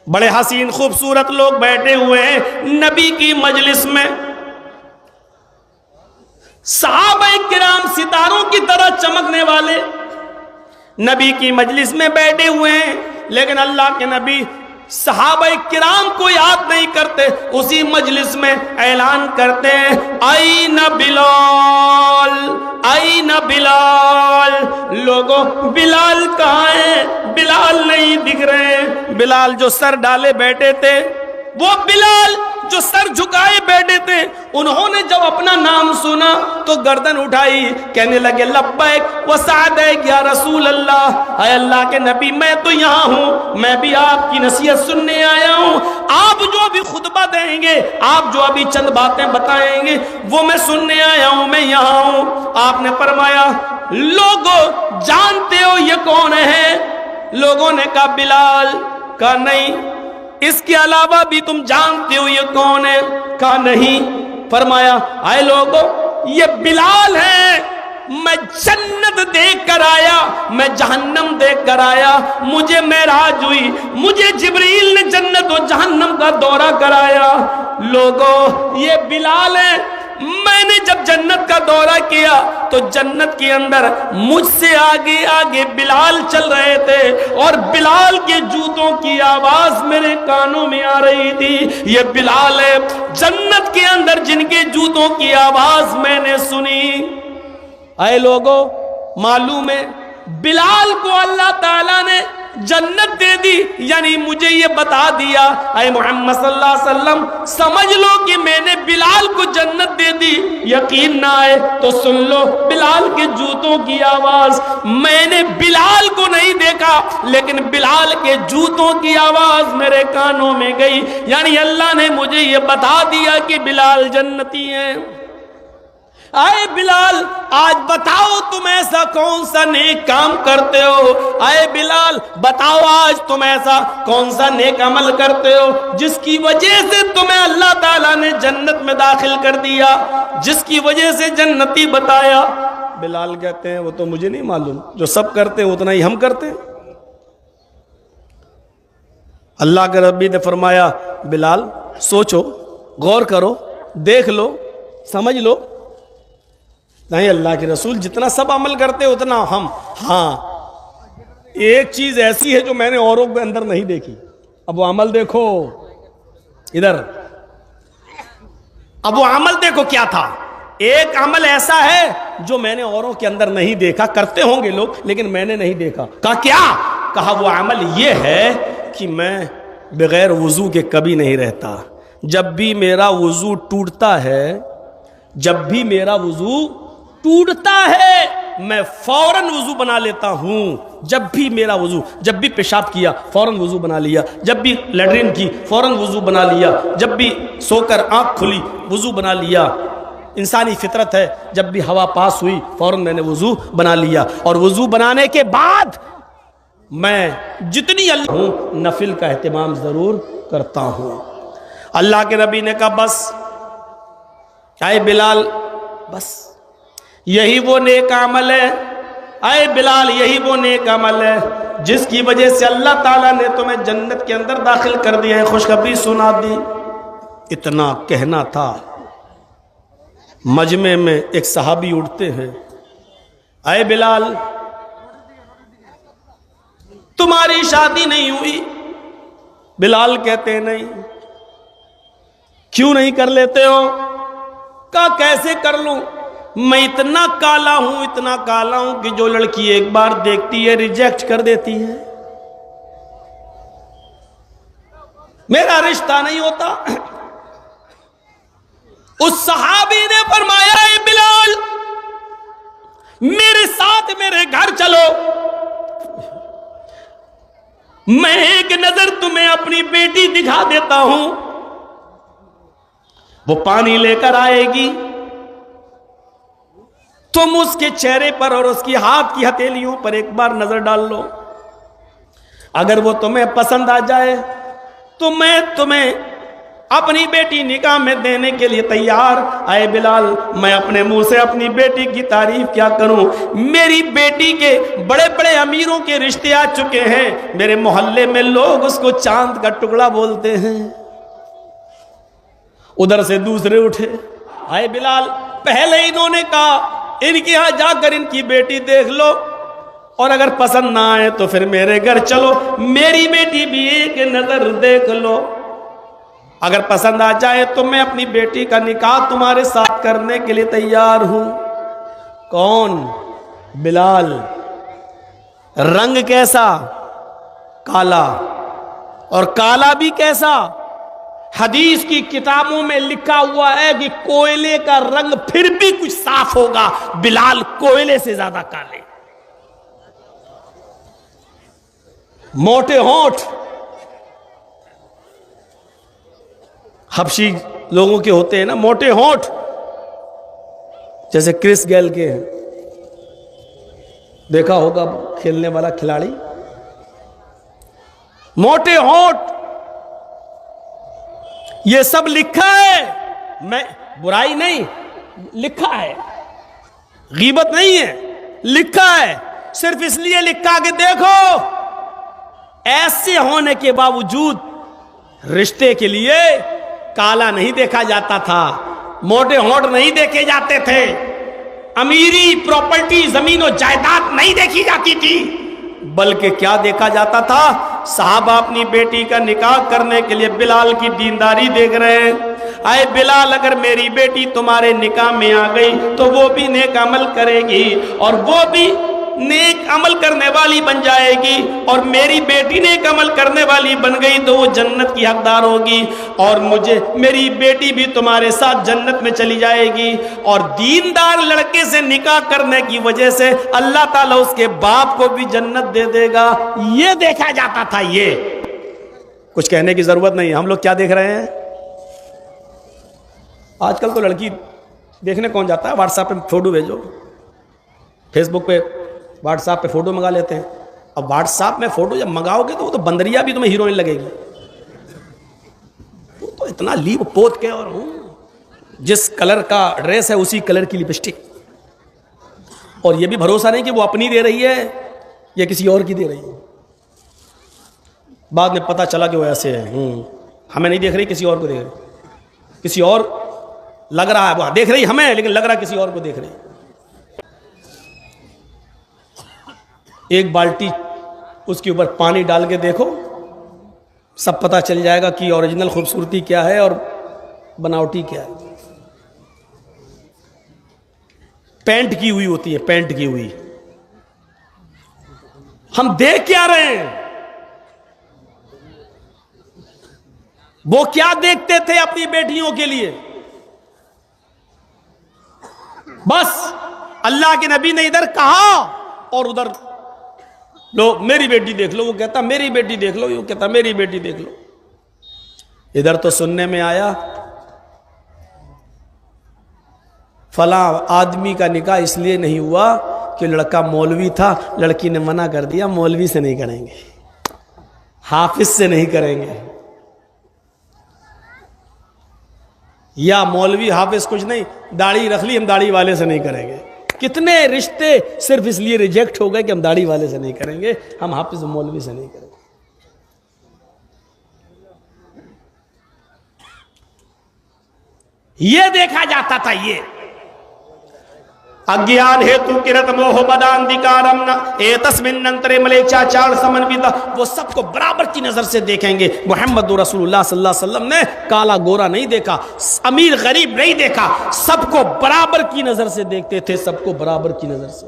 بڑے حسین خوبصورت لوگ بیٹھے ہوئے ہیں نبی کی مجلس میں، صحابہ کرام ستاروں کی طرح چمکنے والے نبی کی مجلس میں بیٹھے ہوئے ہیں، لیکن اللہ کے نبی صحابہ کرام کو یاد نہیں کرتے، اسی مجلس میں اعلان کرتے ہیں آئین بلال، آئین بلال، لوگوں بلال کہاں ہیں؟ بلال نہیں دکھ رہے ہیں۔ بلال جو سر ڈالے بیٹھے تھے، وہ بلال جو سر جھکائے بیٹھے تھے، انہوں نے جب اپنا نام سنا تو گردن اٹھائی، کہنے لگے لبیک و سعدیک یا رسول اللہ، اے اللہ کے نبی میں تو یہاں ہوں، میں بھی آپ کی نصیحت سننے آیا ہوں، آپ جو بھی خطبہ دیں گے، آپ جو ابھی چند باتیں بتائیں گے وہ میں سننے آیا ہوں، میں یہاں ہوں۔ آپ نے فرمایا لوگوں جانتے ہو یہ کون ہے؟ لوگوں نے کہا بلال۔ کہا نہیں، اس کے علاوہ بھی تم جانتے ہو یہ کون ہے؟ کہا نہیں۔ فرمایا اے لوگو یہ بلال ہے، میں جنت دیکھ کر آیا، میں جہنم دیکھ کر آیا، مجھے معراج ہوئی، مجھے جبریل نے جنت و جہنم کا دورہ کرایا۔ لوگو یہ بلال ہے، میں نے جب جنت کا دورہ کیا تو جنت کے اندر مجھ سے آگے آگے بلال چل رہے تھے، اور بلال کے جوتوں کی آواز میرے کانوں میں آ رہی تھی۔ یہ بلال ہے جنت کے اندر جن کے جوتوں کی آواز میں نے سنی۔ اے لوگو معلوم ہے بلال کو اللہ تعالیٰ نے جنت دے دی، یعنی مجھے یہ بتا دیا اے محمد صلی اللہ علیہ وسلم سمجھ لو کہ میں نے بلال کو جنت دے دی۔ یقین نہ آئے تو سن لو بلال کے جوتوں کی آواز، میں نے بلال کو نہیں دیکھا لیکن بلال کے جوتوں کی آواز میرے کانوں میں گئی، یعنی اللہ نے مجھے یہ بتا دیا کہ بلال جنتی ہیں۔ اے بلال آج بتاؤ تم ایسا کون سا نیک کام کرتے ہو؟ اے بلال بتاؤ آج تم ایسا کون سا نیک عمل کرتے ہو جس کی وجہ سے تمہیں اللہ تعالیٰ نے جنت میں داخل کر دیا، جس کی وجہ سے جنتی بتایا؟ بلال کہتے ہیں وہ تو مجھے نہیں معلوم، جو سب کرتے ہیں اتنا ہی ہم کرتے ہیں۔ اللہ کے ربی نے فرمایا بلال سوچو، غور کرو، دیکھ لو، سمجھ لو۔ نہیں اللہ کے رسول جتنا سب عمل کرتے اتنا ہم۔ ہاں ایک چیز ایسی ہے جو میں نے اوروں کے اندر نہیں دیکھی۔ اب وہ عمل دیکھو ادھر، اب وہ عمل دیکھو کیا تھا۔ ایک عمل ایسا ہے جو میں نے اوروں کے اندر نہیں دیکھا، کرتے ہوں گے لوگ لیکن میں نے نہیں دیکھا۔ کہا کیا؟ کہا وہ عمل یہ ہے کہ میں بغیر وضو کے کبھی نہیں رہتا، جب بھی میرا وضو ٹوٹتا ہے، جب بھی میرا وضو ٹوٹتا ہے میں فوراً وضو بنا لیتا ہوں۔ جب بھی میرا وضو، جب بھی پیشاب کیا فوراً وضو بنا لیا، جب بھی لیٹرین کی فوراً وضو بنا لیا، جب بھی سو کر آنکھ کھلی وضو بنا لیا۔ انسانی فطرت ہے، جب بھی ہوا پاس ہوئی فوراً میں نے وضو بنا لیا، اور وضو بنانے کے بعد میں جتنی اللہ ہوں نفل کا اہتمام ضرور کرتا ہوں۔ اللہ کے نبی نے کہا بس اے بلال، بس یہی وہ نیک عمل ہے، اے بلال یہی وہ نیک عمل ہے جس کی وجہ سے اللہ تعالیٰ نے تمہیں جنت کے اندر داخل کر دیا ہے، خوشخبری سنا دی۔ اتنا کہنا تھا، مجمع میں ایک صحابی اٹھتے ہیں، اے بلال تمہاری شادی نہیں ہوئی؟ بلال کہتے ہیں نہیں۔ کیوں نہیں کر لیتے ہو؟ کہا کیسے کر لوں، میں اتنا کالا ہوں، اتنا کالا ہوں کہ جو لڑکی ایک بار دیکھتی ہے ریجیکٹ کر دیتی ہے، میرا رشتہ نہیں ہوتا۔ اس صحابی نے فرمایا اے بلال میرے ساتھ میرے گھر چلو، میں ایک نظر تمہیں اپنی بیٹی دکھا دیتا ہوں۔ وہ پانی لے کر آئے گی، تم اس کے چہرے پر اور اس کی ہاتھ کی ہتھیلیوں پر ایک بار نظر ڈال لو، اگر وہ تمہیں پسند آ جائے تو میں تمہیں اپنی بیٹی نکاح میں دینے کے لیے تیار. اے بلال میں اپنے منہ سے اپنی بیٹی کی تعریف کیا کروں. میری بیٹی کے بڑے بڑے امیروں کے رشتے آ چکے ہیں. میرے محلے میں لوگ اس کو چاند کا ٹکڑا بولتے ہیں. ادھر سے دوسرے اٹھے. اے بلال پہلے انہوں نے کہا ان کے ہاں جا کر ان کی بیٹی دیکھ لو, اور اگر پسند نہ آئے تو پھر میرے گھر چلو, میری بیٹی بھی ایک نظر دیکھ لو. اگر پسند آ جائے تو میں اپنی بیٹی کا نکاح تمہارے ساتھ کرنے کے لیے تیار ہوں. کون؟ بلال. رنگ کیسا؟ کالا. اور کالا بھی کیسا؟ حدیث کی کتابوں میں لکھا ہوا ہے کہ کوئلے کا رنگ پھر بھی کچھ صاف ہوگا, بلال کوئلے سے زیادہ کالے. موٹے ہونٹ حبشی لوگوں کے ہوتے ہیں نا, موٹے ہونٹ, جیسے کرس گیل کے ہیں, دیکھا ہوگا کھیلنے والا کھلاڑی, موٹے ہونٹ. یہ سب لکھا ہے, میں برائی نہیں, لکھا ہے, غیبت نہیں ہے, لکھا ہے. صرف اس لیے لکھا کہ دیکھو ایسے ہونے کے باوجود رشتے کے لیے کالا نہیں دیکھا جاتا تھا, موٹے ہونٹ نہیں دیکھے جاتے تھے, امیری پراپرٹی زمین و جائیداد نہیں دیکھی جاتی تھی, بلکہ کیا دیکھا جاتا تھا؟ صحابہ اپنی بیٹی کا نکاح کرنے کے لیے بلال کی دینداری دیکھ رہے ہیں. اے بلال اگر میری بیٹی تمہارے نکاح میں آ گئی تو وہ بھی نیک عمل کرے گی, اور وہ بھی نیک عمل کرنے والی بن جائے گی, اور میری بیٹی نیک عمل کرنے والی بن گئی تو وہ جنت کی حقدار ہوگی, اور مجھے میری بیٹی بھی تمہارے ساتھ جنت میں چلی جائے گی. اور دیندار لڑکے سے نکاح کرنے کی وجہ سے اللہ تعالیٰ اس کے باپ کو بھی جنت دے دے گا. یہ دیکھا جاتا تھا. یہ کچھ کہنے کی ضرورت نہیں. ہم لوگ کیا دیکھ رہے ہیں آج کل؟ تو لڑکی دیکھنے کون جاتا ہے؟ واٹس ایپ پہ فوٹو بھیجو, فیس بک پہ واٹس ایپ پہ فوٹو منگا لیتے ہیں. اب واٹس ایپ میں فوٹو جب منگاؤ گے تو وہ تو بندریا بھی تمہیں ہیروئن لگے گی. وہ تو اتنا لیپ پوت کے, اور جس کلر کا ڈریس ہے اسی کلر کی لپسٹک, اور یہ بھی بھروسہ نہیں کہ وہ اپنی دے رہی ہے یا کسی اور کی دے رہی ہے. بعد میں پتہ چلا کہ وہ ایسے ہے, ہمیں نہیں دیکھ رہی, کسی اور کو دیکھ رہی, کسی اور لگ رہا ہے, وہ دیکھ رہی ہمیں لیکن لگ رہا کسی اور کو دیکھ رہی. ایک بالٹی اس کے اوپر پانی ڈال کے دیکھو, سب پتہ چل جائے گا کہ اوریجنل خوبصورتی کیا ہے اور بناوٹی کیا ہے. پینٹ کی ہوئی ہوتی ہے, پینٹ کی ہوئی. ہم دیکھ کیا رہے ہیں؟ وہ کیا دیکھتے تھے اپنی بیٹیوں کے لیے؟ بس اللہ کے نبی نے ادھر کہا اور ادھر لو میری بیٹی دیکھ لو, وہ کہتا میری بیٹی دیکھ لو, وہ کہتا میری بیٹی دیکھ لو. ادھر تو سننے میں آیا فلاں آدمی کا نکاح اس لیے نہیں ہوا کہ لڑکا مولوی تھا, لڑکی نے منع کر دیا, مولوی سے نہیں کریں گے, حافظ سے نہیں کریں گے, یا مولوی حافظ کچھ نہیں, داڑھی رکھ لی ہم داڑھی والے سے نہیں کریں گے. کتنے رشتے صرف اس لیے ریجیکٹ ہو گئے کہ ہم داڑھی والے سے نہیں کریں گے, ہم حافظ مولوی سے نہیں کریں گے. یہ دیکھا جاتا تھا. یہ اگیان ہیتو کرت موہ بدان دکارم اے تسمن ننترے ملیچا چار سمن بیتا, وہ سب کو برابر کی نظر سے دیکھیں گے. محمد رسول اللہ صلی اللہ علیہ وسلم نے کالا گورا نہیں دیکھا, امیر غریب نہیں دیکھا, سب کو برابر کی نظر سے دیکھتے تھے, سب کو برابر کی نظر سے.